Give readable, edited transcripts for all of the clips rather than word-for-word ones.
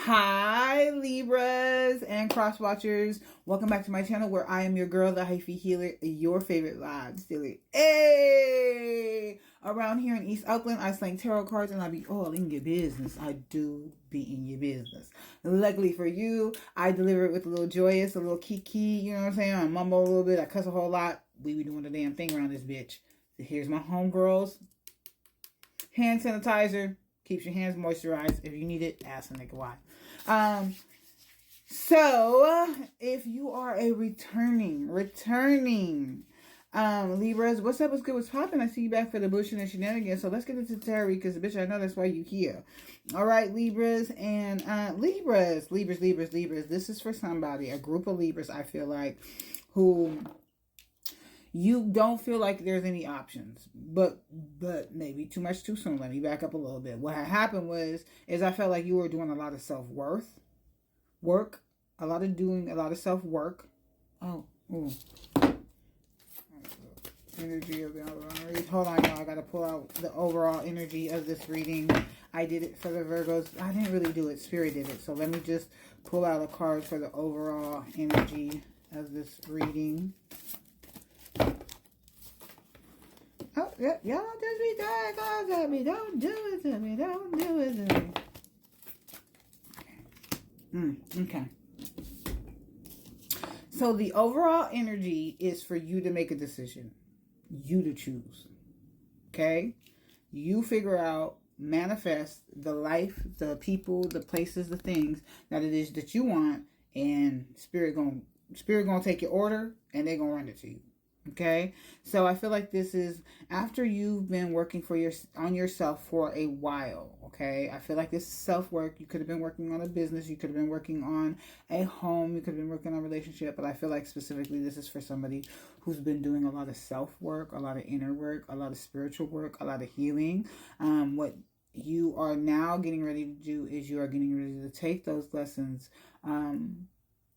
Hi, Libras and cross watchers. Welcome back to my channel where I am your girl, the Hyphy healer, your favorite vibe stealer. Hey! Around here in East Oakland, I sling tarot cards and I be all in your business. I do be in your business. Luckily for you, I deliver it with a little joyous, a little kiki, you know what I'm saying? I mumble a little bit, I cuss a whole lot. We be doing the damn thing around this bitch. So here's my homegirls. Hand sanitizer. Keeps your hands moisturized. If you need it, ask a nigga why. So if you are a returning Libras, what's up? What's good? What's popping? I see you back for the bullshit and shenanigans. So let's get into tarot because bitch, I know that's why you here. All right, Libras and Libras. This is for somebody, a group of Libras. I feel like who. You don't feel like there's any options, but maybe too much too soon. Let me back up a little bit. What had happened is I felt like you were doing a lot of self-worth work, a lot of self-work. Oh, ooh. Energy of the read. Hold on, y'all. I gotta pull out the overall energy of this reading. I did it for the Virgos. I didn't really do it. Spirit did it. So let me just pull out a card for the overall energy of this reading. Oh, yeah, y'all just be throwing cards at me. Don't do it to me. Don't do it to me. Okay. So the overall energy is for you to make a decision. You to choose. Okay? You figure out, manifest the life, the people, the places, the things that it is that you want, and Spirit gonna take your order and they're gonna run it to you. Okay, so I feel like this is after you've been working on yourself for a while. Okay, I feel like this is self-work. You could have been working on a business, you could have been working on a home, you could have been working on a relationship, but I feel like specifically this is for somebody who's been doing a lot of self-work, a lot of inner work, a lot of spiritual work, a lot of healing. What you are now getting ready to do is you are getting ready to take those lessons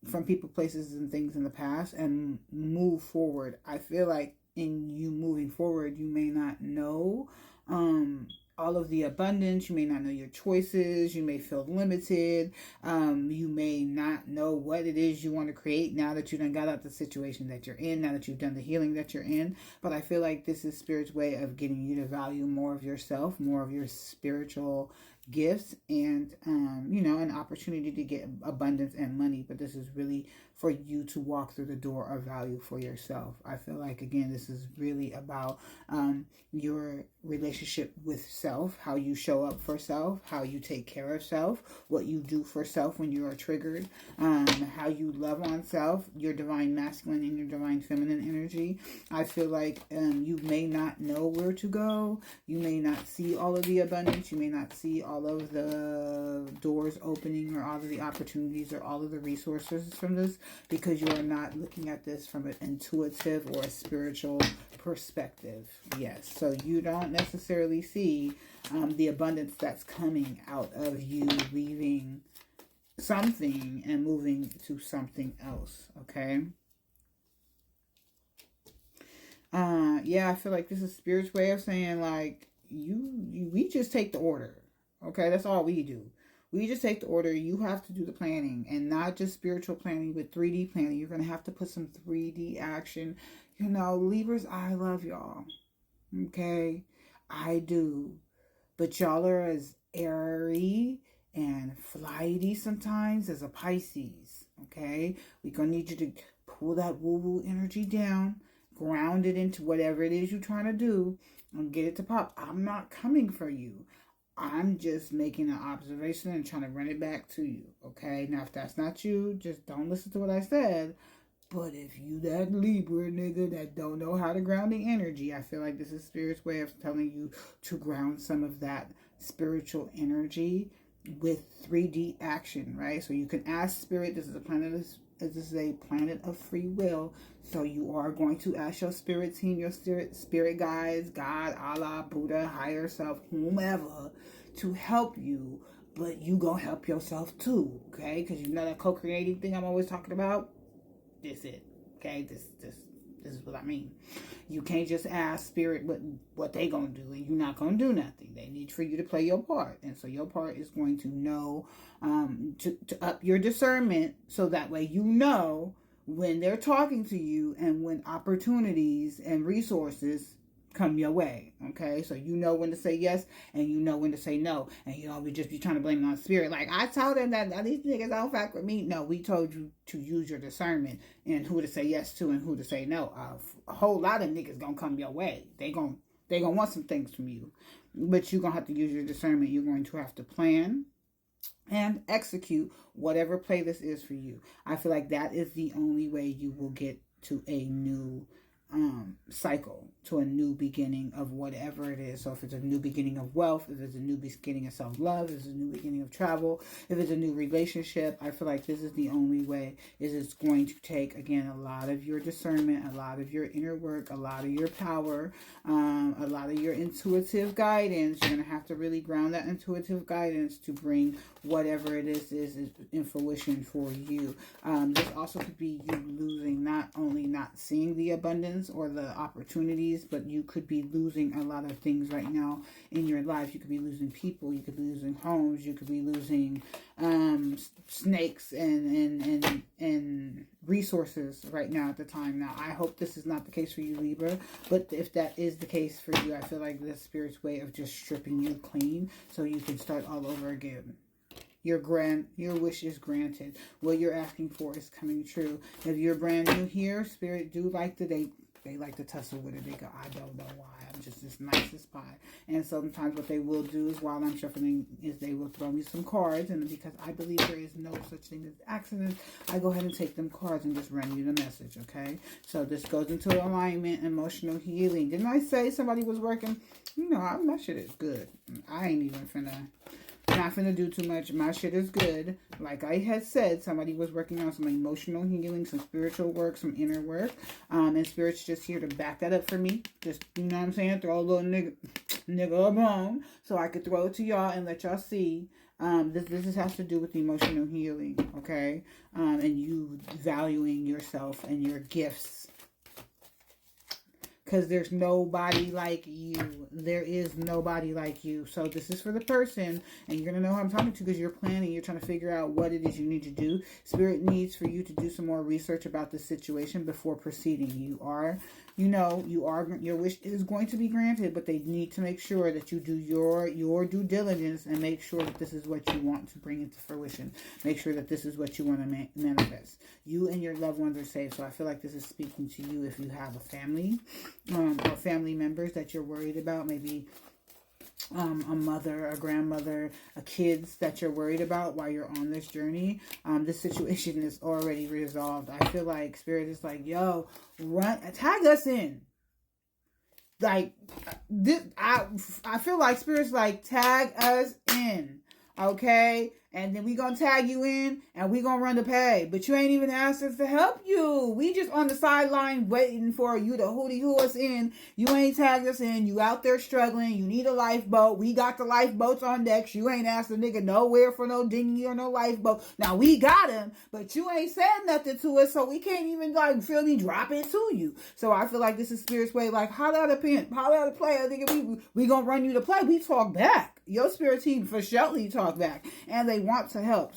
from people, places, and things in the past and move forward. I feel like in you moving forward, you may not know all of the abundance. You may not know your choices. You may feel limited. You may not know what it is you want to create now that you done got out the situation that you're in, now that you've done the healing that you're in. But I feel like this is Spirit's way of getting you to value more of yourself, more of your spiritual gifts, and an opportunity to get abundance and money. But this is really for you to walk through the door of value for yourself. I feel like, again, this is really about your relationship with self, how you show up for self, how you take care of self, what you do for self when you are triggered, how you love on self, your divine masculine and your divine feminine energy. I feel like you may not know where to go. You may not see all of the abundance. You may not see all of the doors opening or all of the opportunities or all of the resources from this because you are not looking at this from an intuitive or a spiritual perspective. Yes, so you don't necessarily see the abundance that's coming out of you leaving something and moving to something else. Okay. Yeah, I feel like this is Spirit's way of saying, like, we just take the order. Okay, that's all we do. We just take the order. You have to do the planning, and not just spiritual planning, but 3D planning. You're going to have to put some 3D action. You know, Libras, I love y'all. Okay, I do. But y'all are as airy and flighty sometimes as a Pisces. Okay, we're going to need you to pull that woo-woo energy down, ground it into whatever it is you're trying to do, and get it to pop. I'm not coming for you. I'm just making an observation and trying to run it back to you, okay? Now, if that's not you, just don't listen to what I said. But if you that Libra nigga that don't know how to ground the energy, I feel like this is Spirit's way of telling you to ground some of that spiritual energy with 3D action, right? So you can ask Spirit. This is a planet of free will. So you are going to ask your spirit team, your spirit guides, God, Allah, Buddha, higher self, whomever, to help you. But you gonna help yourself too, okay? Because you know that co-creating thing I'm always talking about. This it, okay? This This is what I mean. You can't just ask spirit what they gonna do, and you're not gonna do nothing. They need for you to play your part, and so your part is going to know, to up your discernment, so that way you know when they're talking to you and when opportunities and resources come your way. Okay, so you know when to say yes and you know when to say no, and you don't just be trying to blame it on spirit. Like, I told them that these niggas don't fuck with me. No, we told you to use your discernment and who to say yes to and who to say no. A whole lot of niggas gonna come your way. They gonna want some things from you, but you gonna have to use your discernment. You're going to have to plan and execute whatever play this is for you. I feel like that is the only way you will get to a new cycle, to a new beginning of whatever it is. So if it's a new beginning of wealth, if it's a new beginning of self-love, if it's a new beginning of travel, if it's a new relationship, I feel like this is the only way. Is it's going to take, again, a lot of your discernment, a lot of your inner work, a lot of your power, a lot of your intuitive guidance. You're going to have to really ground that intuitive guidance to bring whatever it is in fruition for you. This also could be you losing, not only not seeing the abundance or the opportunities, but you could be losing a lot of things right now in your life. You could be losing people, you could be losing homes, you could be losing snakes and resources right now at the time. Now, I hope this is not the case for you, Libra, but if that is the case for you, I feel like this spirit's way of just stripping you clean so you can start all over again. Your wish is granted. What you're asking for is coming true. If you're brand new here, spirit do like to they like to tussle with it. They go, I don't know why. I'm just as nice as pie. And sometimes what they will do is, while I'm shuffling, is they will throw me some cards. And because I believe there is no such thing as accidents, I go ahead and take them cards and just run you the message, okay? So this goes into alignment, emotional healing. Didn't I say somebody was working? You know, my shit is good. I ain't even not finna do too much. My shit is good. Like I had said, somebody was working on some emotional healing, some spiritual work, some inner work. And Spirit's just here to back that up for me. Just, you know what I'm saying? Throw a little nigga a bone so I could throw it to y'all and let y'all see. This has to do with emotional healing, okay? And you valuing yourself and your gifts. Because there's nobody like you. There is nobody like you. So this is for the person. And you're going to know who I'm talking to because you're planning. You're trying to figure out what it is you need to do. Spirit needs for you to do some more research about this situation before proceeding. Your wish is going to be granted. But they need to make sure that you do your due diligence and make sure that this is what you want to bring into fruition. Make sure that this is what you want to manifest. You and your loved ones are safe. So I feel like this is speaking to you if you have a family. Or family members that you're worried about, maybe a mother, a grandmother, a kids that you're worried about while you're on this journey. This situation is already resolved. I feel like Spirit is like, yo, tag us in. Like this, I feel like Spirit's like, tag us in, okay? And then we gonna tag you in and we gonna run the pay. But you ain't even asked us to help you. We just on the sideline waiting for you to hootie-hoo us in. You ain't tagged us in. You out there struggling. You need a lifeboat. We got the lifeboats on decks. You ain't asked a nigga nowhere for no dinghy or no lifeboat. Now we got him, but you ain't said nothing to us, so we can't even drop it to you. So I feel like this is Spirit's way, like, holler at a pimp, holler at a player. I think we gonna run you to play. We talk back. Your spirit team for surely talk back, and they want to help.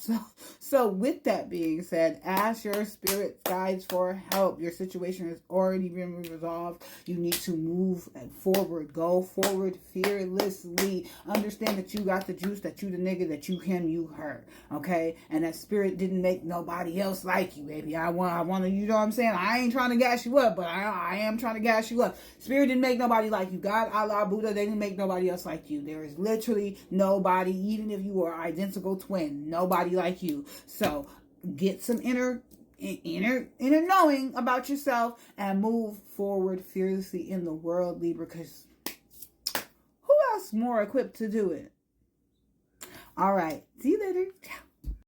So with that being said, ask your spirit guides for help. Your situation has already been resolved. You need to move forward. Go forward fearlessly. Understand that you got the juice, that you the nigga, that you him, you her. Okay? And that Spirit didn't make nobody else like you, baby. I want to, you know what I'm saying? I ain't trying to gas you up, but I am trying to gas you up. Spirit didn't make nobody like you. God, Allah, Buddha, they didn't make nobody else like you. There is literally nobody, even if you were identical twin, nobody like you. So get some inner knowing about yourself and move forward fearlessly in the world, Libra, because who else more equipped to do it? All right, see you later. Ciao.